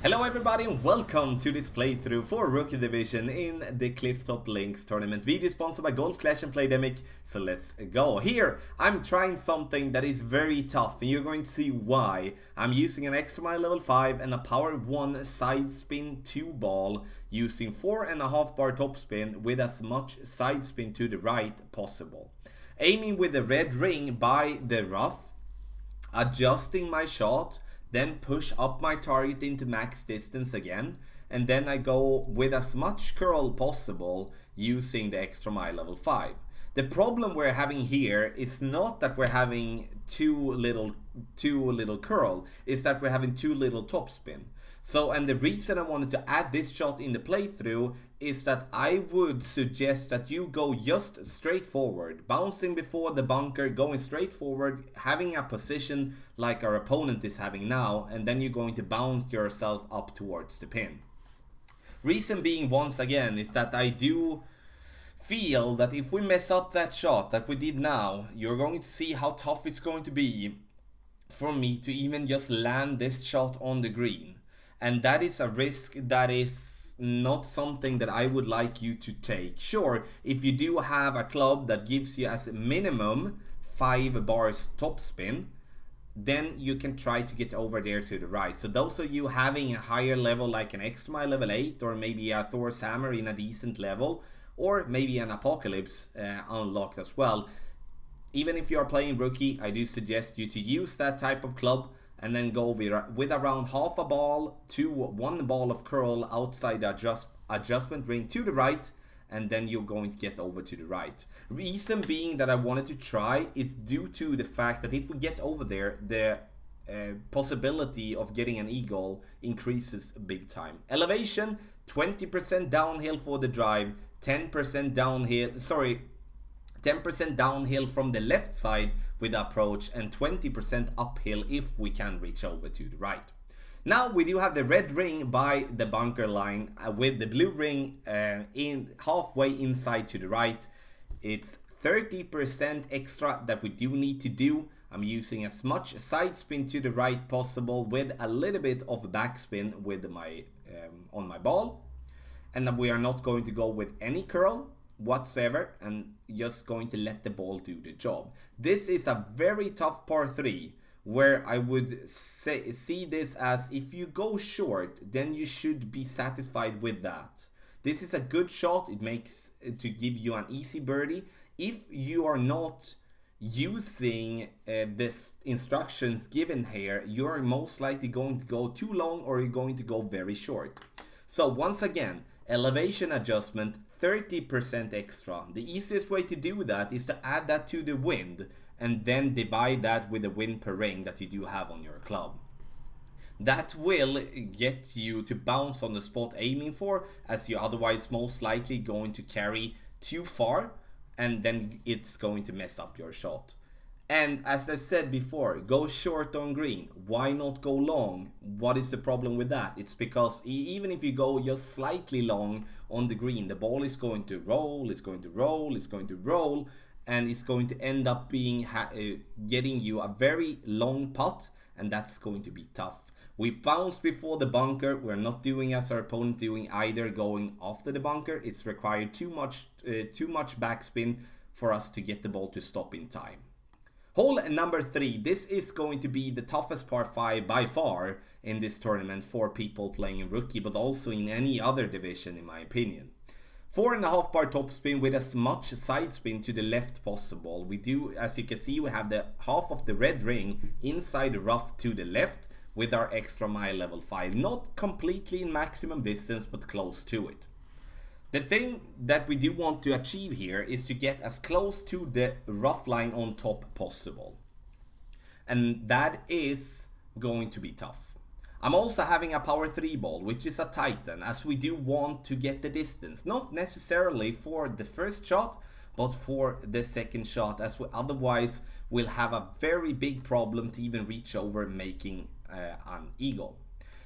Hello everybody and welcome to this playthrough for Rookie Division in the Clifftop Links tournament. Video sponsored by Golf Clash and Playdemic, so let's go. Here, I'm trying something that is very tough and you're going to see why. I'm using an extra mile level 5 and a power 1 side spin 2 ball using 4.5 bar top spin with as much side spin to the right possible. Aiming with the red ring by the rough, adjusting my shot, then push up my target into max distance again, and then I go with as much curl possible using the extra mile level 5. The problem we're having here is not that we're having too little curl, it's that we're having too little top spin. So, and the reason I wanted to add this shot in the playthrough is that I would suggest that you go just straight forward, bouncing before the bunker, going straight forward, having a position like our opponent is having now, and then you're going to bounce yourself up towards the pin. Reason being, once again, is that I do feel that if we mess up that shot that we did now, you're going to see how tough it's going to be for me to even just land this shot on the green. And that is a risk that is not something that I would like you to take. Sure, if you do have a club that gives you as a minimum 5 bars top spin, then you can try to get over there to the right. So those of you having a higher level like an extra mile level 8 or maybe a Thor's hammer in a decent level, or maybe an apocalypse unlocked as well, even if you are playing rookie, I do suggest you to use that type of club and then go with around half a ball to 1 ball of curl outside the adjustment ring to the right, and then you're going to get over to the right. Reason being that I wanted to try is due to the fact that if we get over there, the possibility of getting an eagle increases big time. Elevation, 20% downhill for the drive, 10% downhill, 10% downhill from the left side with approach, and 20% uphill if we can reach over to the right. Now we do have the red ring by the bunker line with the blue ring in halfway inside to the right. It's 30% extra that we do need to do. I'm using as much side spin to the right possible with a little bit of backspin with my on my ball, and we are not going to go with any curl whatsoever and just going to let the ball do the job. This is a very tough par 3 where I would see this as if you go short, then you should be satisfied with that. This is a good shot. It makes to give you an easy birdie. If you are not using this instructions given here, you're most likely going to go too long or you're going to go very short. So once again, elevation adjustment, 30% extra. The easiest way to do that is to add that to the wind and then divide that with the wind per ring that you do have on your club. That will get you to bounce on the spot aiming for, as you're otherwise most likely going to carry too far and then it's going to mess up your shot. And as I said before, go short on green. Why not go long? What is the problem with that? It's because even if you go just slightly long on the green, the ball is going to roll, it's going to roll, it's going to roll, and it's going to end up being getting you a very long putt, and that's going to be tough. We bounced before the bunker. We're not doing as our opponent doing either, going after the bunker. It's required too much backspin for us to get the ball to stop in time. Hole number 3, this is going to be the toughest par 5 by far in this tournament for people playing in rookie, but also in any other division in my opinion. 4.5 bar top spin with as much side spin to the left possible. We do, as you can see, we have the half of the red ring inside the rough to the left with our extra mile level 5. Not completely in maximum distance, but close to it. The thing that we do want to achieve here is to get as close to the rough line on top possible. And that is going to be tough. I'm also having a power 3 ball, which is a Titan, as we do want to get the distance. Not necessarily for the first shot, but for the second shot, as we otherwise will have a very big problem to even reach over making an eagle.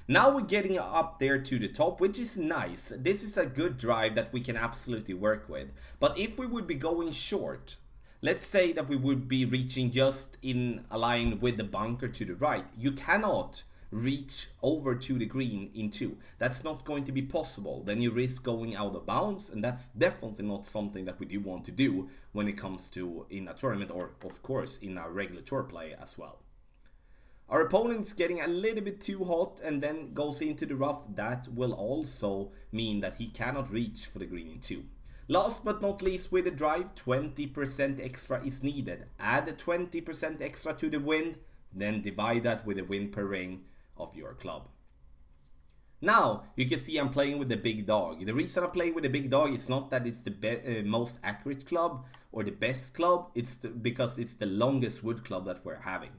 Now we're getting up there to the top, which is nice. This is a good drive that we can absolutely work with. But if we would be going short, let's say that we would be reaching just in a line with the bunker to the right, you cannot reach over to the green in 2. That's not going to be possible. Then you risk going out of bounds, and that's definitely not something that we do want to do when it comes to in a tournament, or of course in a regular tour play as well. Our opponent's getting a little bit too hot and then goes into the rough. That will also mean that he cannot reach for the green in 2. Last but not least, with the drive, 20% extra is needed. Add 20% extra to the wind, then divide that with the wind per ring of your club. Now, you can see I'm playing with the big dog. The reason I'm playing with the big dog is not that it's the most accurate club or the best club, because it's the longest wood club that we're having.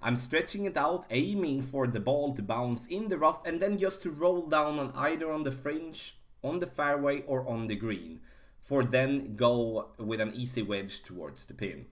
I'm stretching it out, aiming for the ball to bounce in the rough and then just to roll down on either on the fringe, on the fairway or on the green, for then go with an easy wedge towards the pin.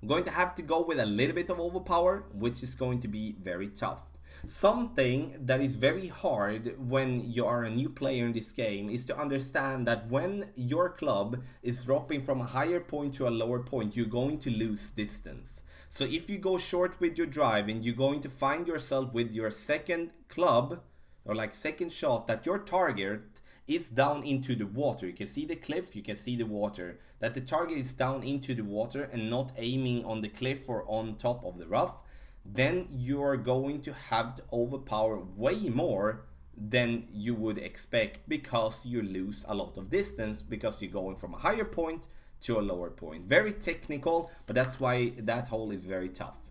I'm going to have to go with a little bit of overpower, which is going to be very tough. Something that is very hard when you are a new player in this game is to understand that when your club is dropping from a higher point to a lower point, you're going to lose distance. So if you go short with your driving, you're going to find yourself with your second club, or like second shot, that your target is down into the water. You can see the cliff, you can see the water, that the target is down into the water and not aiming on the cliff or on top of the rough. Then you're going to have to overpower way more than you would expect, because you lose a lot of distance because you're going from a higher point to a lower point. Very technical, but that's why that hole is very tough.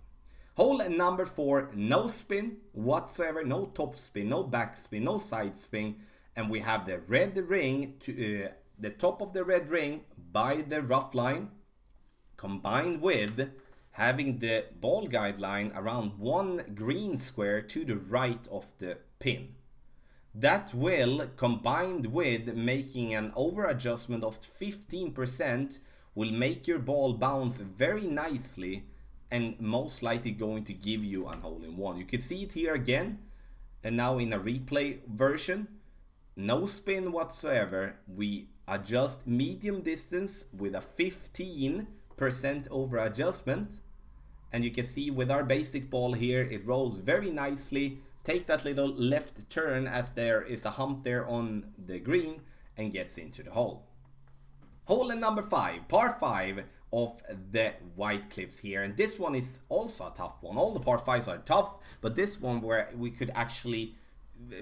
Hole number 4, no spin whatsoever, no top spin, no back spin, no side spin, and we have the red ring to the top of the red ring by the rough line, combined with having the ball guideline around one green square to the right of the pin. That will, combined with making an over adjustment of 15%, will make your ball bounce very nicely and most likely going to give you an hole-in-one. You can see it here again, and now in a replay version, no spin whatsoever. We adjust medium distance with a 15% over adjustment. And you can see with our basic ball here, it rolls very nicely. Take that little left turn as there is a hump there on the green and gets into the hole. Hole number 5, par 5 of the White Cliffs here. And this one is also a tough one. All the par 5s are tough, but this one where we could actually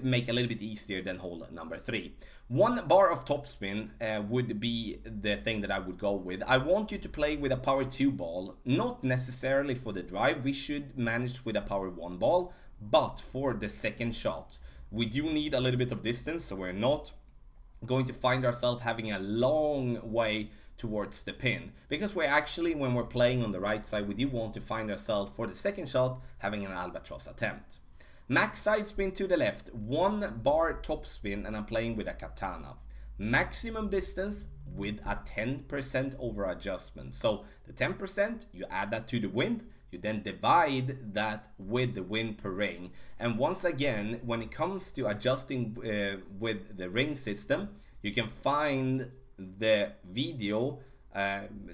make a little bit easier than hole number 3. 1 bar of topspin would be the thing that I would go with. I want you to play with a power 2 ball, not necessarily for the drive. We should manage with a power 1 ball, but for the second shot, we do need a little bit of distance, so we're not going to find ourselves having a long way towards the pin, because we're actually, when we're playing on the right side, we do want to find ourselves for the second shot having an albatross attempt. Max side spin to the left, 1 bar top spin, and I'm playing with a katana. Maximum distance with a 10% over adjustment. So the 10%, you add that to the wind, you then divide that with the wind per ring. And once again, when it comes to adjusting with the ring system, you can find the video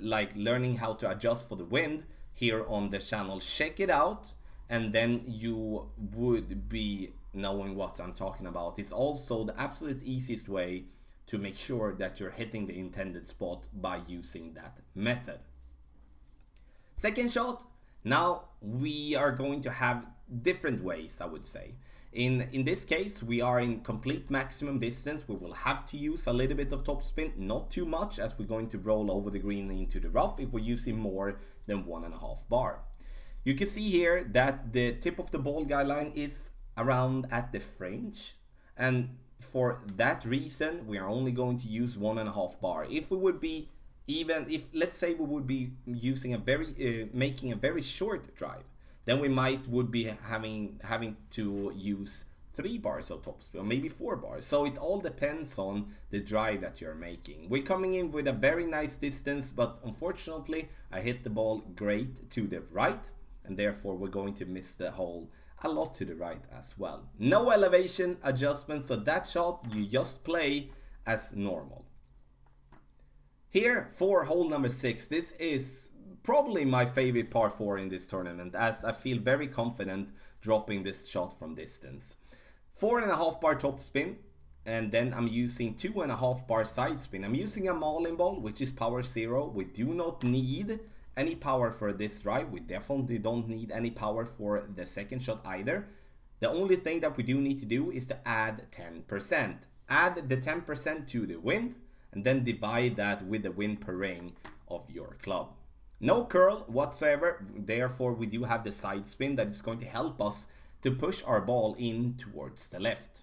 like learning how to adjust for the wind here on the channel. Check it out, and then you would be knowing what I'm talking about. It's also the absolute easiest way to make sure that you're hitting the intended spot by using that method. Second shot, now we are going to have different ways, I would say. In this case, we are in complete maximum distance. We will have to use a little bit of topspin, not too much, as we're going to roll over the green into the rough if we're using more than 1.5 bar. You can see here that the tip of the ball guideline is around at the fringe, and for that reason we are only going to use 1.5 bar. If we would be let's say we would be using a very making a very short drive, then we would be having to use 3 bars of topspin, or maybe 4 bars. So it all depends on the drive that you're making. We're coming in with a very nice distance, but unfortunately I hit the ball great to the right, and therefore we're going to miss the hole a lot to the right as well. No elevation adjustment, so that shot you just play as normal. Here for hole number 6, this is probably my favorite par 4 in this tournament, as I feel very confident dropping this shot from distance. 4.5 bar top spin, and then I'm using 2.5 bar side spin. I'm using a Marlin ball, which is power 0. We do not need any power for this drive. We definitely don't need any power for the second shot either. The only thing that we do need to do is to add 10%. Add the 10% to the wind, and then divide that with the wind per ring of your club. No curl whatsoever, therefore we do have the side spin that is going to help us to push our ball in towards the left.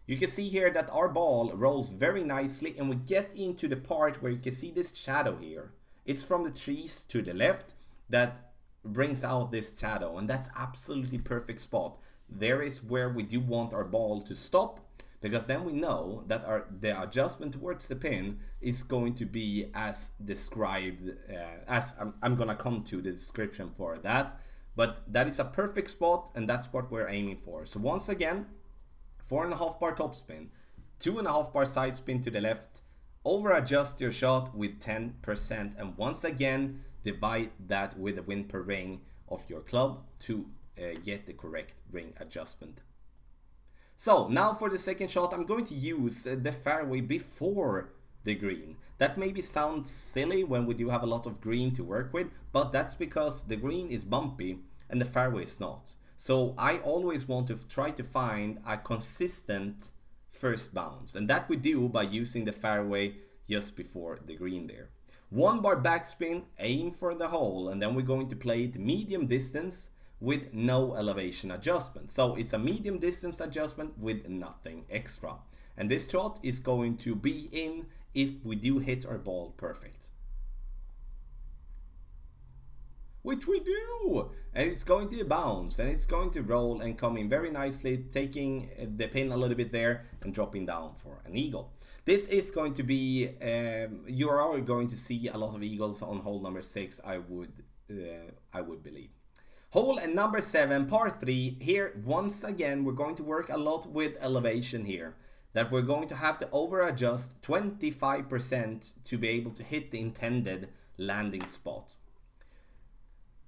You can see here that our ball rolls very nicely, and we get into the part where you can see this shadow here. It's from the trees to the left that brings out this shadow, and that's absolutely perfect spot. There is where we do want our ball to stop, because then we know that the adjustment towards the pin is going to be as described, as I'm gonna come to the description for that. But that is a perfect spot, and that's what we're aiming for. So once again, 4.5 bar top spin, 2.5 bar side spin to the left, over adjust your shot with 10%, and once again divide that with the wind per ring of your club to get the correct ring adjustment. So now for the second shot, I'm going to use the fairway before the green. That maybe sounds silly when we do have a lot of green to work with, but that's because the green is bumpy and the fairway is not. So I always want to try to find a consistent first bounce, and that we do by using the fairway just before the green there. 1 bar backspin, aim for the hole, and then we're going to play it medium distance with no elevation adjustment. So it's a medium distance adjustment with nothing extra. And this shot is going to be in if we do hit our ball perfect. Which we do! And it's going to bounce, and it's going to roll and come in very nicely, taking the pin a little bit there and dropping down for an eagle. This is going to be, you are going to see a lot of eagles on hole number 6, I would believe. Hole number 7, par 3. Here, once again, we're going to work a lot with elevation here. That we're going to have to over adjust 25% to be able to hit the intended landing spot.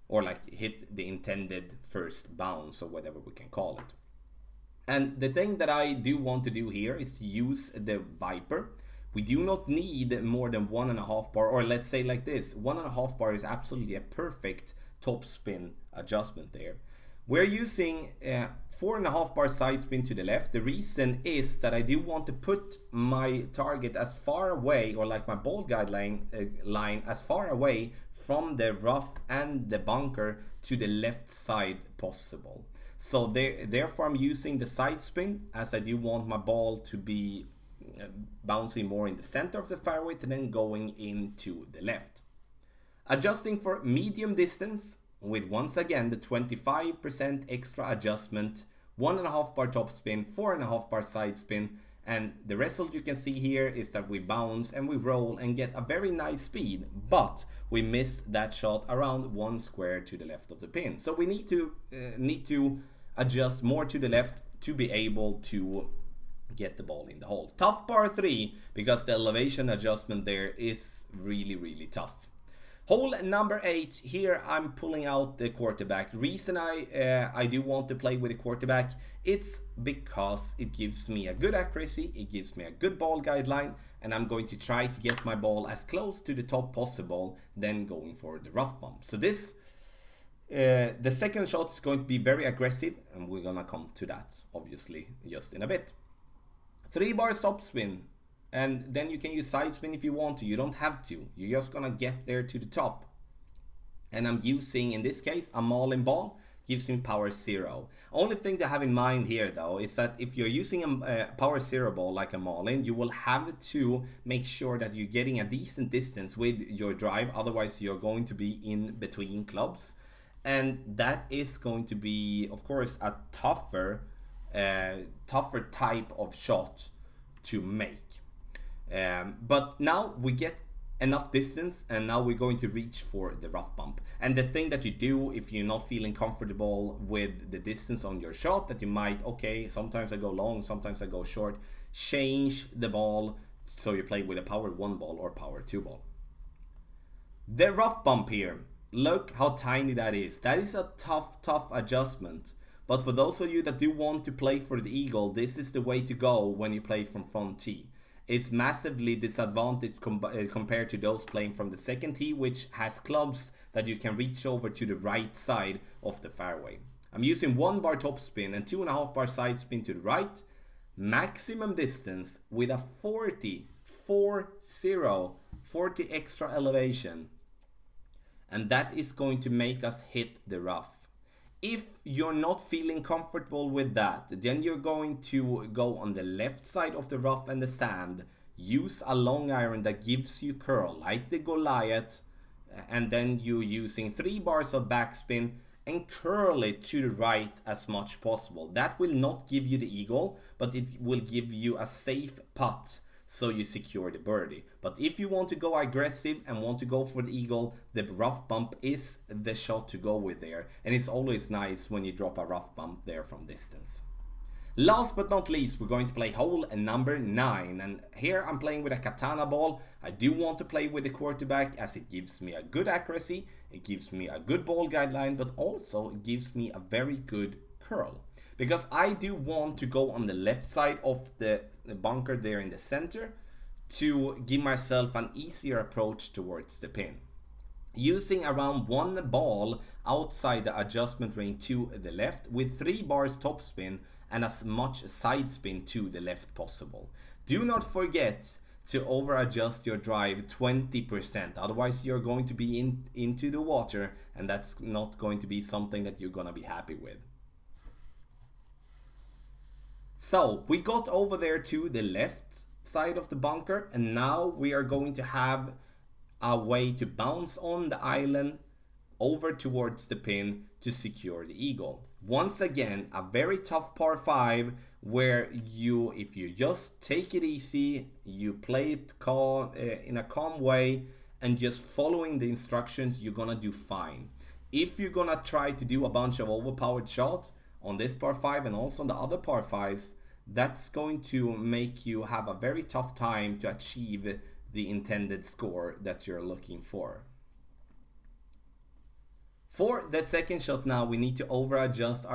Or like hit the intended first bounce, or whatever we can call it. And the thing that I do want to do here is to use the Viper. We do not need more than 1.5 bar, or let's say like this, 1.5 bar is absolutely a perfect top spin adjustment there. We're using 4.5 bar side spin to the left. The reason is that I do want to put my target as far away, or like my ball guideline line as far away from the rough and the bunker to the left side possible. So therefore I'm using the side spin, as I do want my ball to be bouncing more in the center of the fairway and then going into the left. Adjusting for medium distance with once again the 25% extra adjustment, 1.5 bar top spin, 4.5 bar side spin, and the result you can see here is that we bounce and we roll and get a very nice speed, but we miss that shot around 1 square to the left of the pin. So we need to adjust more to the left to be able to get the ball in the hole. Tough par 3 because the elevation adjustment there is really tough. Hole number 8, here I'm pulling out the quarterback. Reason I do want to play with the quarterback, it's because it gives me a good accuracy, it gives me a good ball guideline, and I'm going to try to get my ball as close to the top possible, then going for the rough bump. So this, the second shot is going to be very aggressive, and we're gonna come to that obviously just in a bit. 3 bar stop spin. And then you can use side spin if you want to. You don't have to. You're just gonna get there to the top. And I'm using, in this case, a Marlin ball. Gives me power 0. Only thing to have in mind here though is that if you're using a power 0 ball like a Marlin, you will have to make sure that you're getting a decent distance with your drive. Otherwise you're going to be in between clubs. And that is going to be, of course, a tougher type of shot to make. But now we get enough distance, and now we're going to reach for the rough bump. And the thing that you do if you're not feeling comfortable with the distance on your shot, that you might, okay, sometimes I go long, sometimes I go short, change the ball so you play with a power 1 ball or power 2 ball. The rough bump here, look how tiny that is. That is a tough adjustment. But for those of you that do want to play for the eagle, this is the way to go when you play from front tee. It's massively disadvantaged compared to those playing from the second tee, which has clubs that you can reach over to the right side of the fairway. I'm using 1 bar topspin and 2.5 bar side spin to the right. Maximum distance with a 40 extra elevation. And that is going to make us hit the rough. If you're not feeling comfortable with that, then you're going to go on the left side of the rough and the sand. Use a long iron that gives you curl, like the Goliath. And then you're using 3 bars of backspin and curl it to the right as much possible. That will not give you the eagle, but it will give you a safe putt, so you secure the birdie. But if you want to go aggressive and want to go for the eagle, the rough bump is the shot to go with there. And it's always nice when you drop a rough bump there from distance. Last but not least, we're going to play hole number 9. And here I'm playing with a katana ball. I do want to play with the quarterback as it gives me a good accuracy, it gives me a good ball guideline, but also it gives me a very good curl. Because I do want to go on the left side of the bunker there in the center to give myself an easier approach towards the pin. Using around 1 ball outside the adjustment ring to the left with 3 bars topspin and as much side spin to the left possible. Do not forget to over adjust your drive 20%, otherwise you're going to be into the water, and that's not going to be something that you're gonna be happy with. So we got over there to the left side of the bunker, and now we are going to have a way to bounce on the island over towards the pin to secure the eagle. Once again, a very tough par 5 where you, if you just take it easy, you play it in a calm way and just following the instructions, you're gonna do fine. If you're gonna try to do a bunch of overpowered shot on this par 5 and also on the other par 5s, that's going to make you have a very tough time to achieve the intended score that you're looking for. For the second shot now, we need to over adjust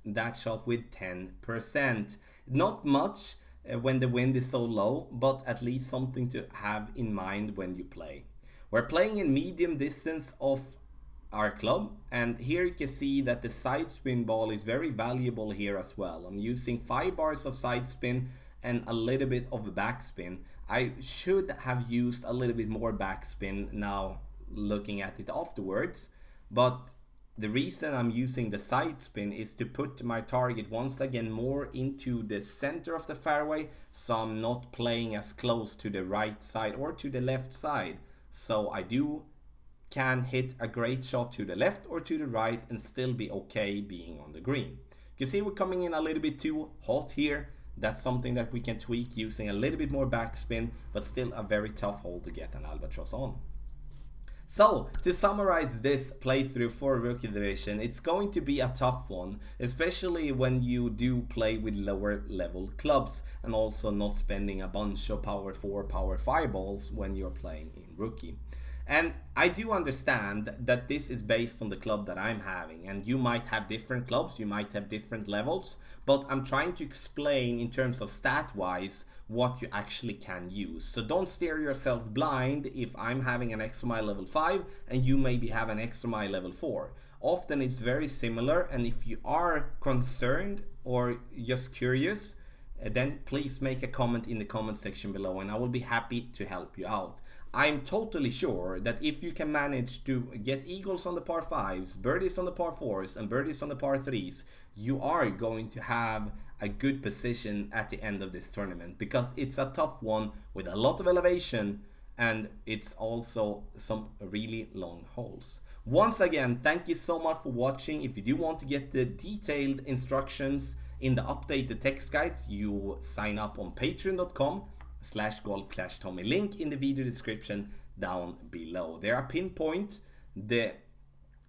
that shot with 10%. Not much when the wind is so low, but at least something to have in mind when you play. We're playing in medium distance of our club, and here you can see that the side spin ball is very valuable here as well. I'm using 5 bars of side spin and a little bit of backspin. I should have used a little bit more backspin now looking at it afterwards, but the reason I'm using the side spin is to put my target once again more into the center of the fairway, so I'm not playing as close to the right side or to the left side, so I can hit a great shot to the left or to the right and still be okay being on the green. You can see we're coming in a little bit too hot here. That's something that we can tweak using a little bit more backspin, but still a very tough hole to get an albatross on. So, to summarize this playthrough for Rookie Division, it's going to be a tough one, especially when you do play with lower level clubs and also not spending a bunch of power 4, power 5 balls when you're playing in Rookie. And I do understand that this is based on the club that I'm having, and you might have different clubs, you might have different levels, but I'm trying to explain in terms of stat-wise what you actually can use. So don't steer yourself blind if I'm having an extra mile level 5 and you maybe have an extra mile level 4. Often it's very similar, and if you are concerned or just curious, then please make a comment in the comment section below and I will be happy to help you out. I'm totally sure that if you can manage to get eagles on the par 5s, birdies on the par 4s and birdies on the par 3s, you are going to have a good position at the end of this tournament, because it's a tough one with a lot of elevation and it's also some really long holes. Once again, thank you so much for watching. If you do want to get the detailed instructions in the updated text guides, you sign up on patreon.com/golf/tommy, link in the video description down below. There are pinpoint the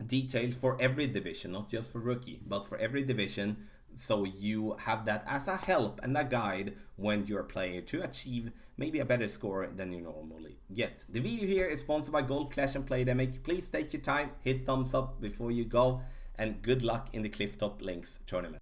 details for every division, not just for Rookie, but for every division, so you have that as a help and a guide when you're playing to achieve maybe a better score than you normally get. The video here is sponsored by Golf Clash and Playdemic. Please take your time, hit thumbs up before you go, and good luck in the Clifftop Links tournament.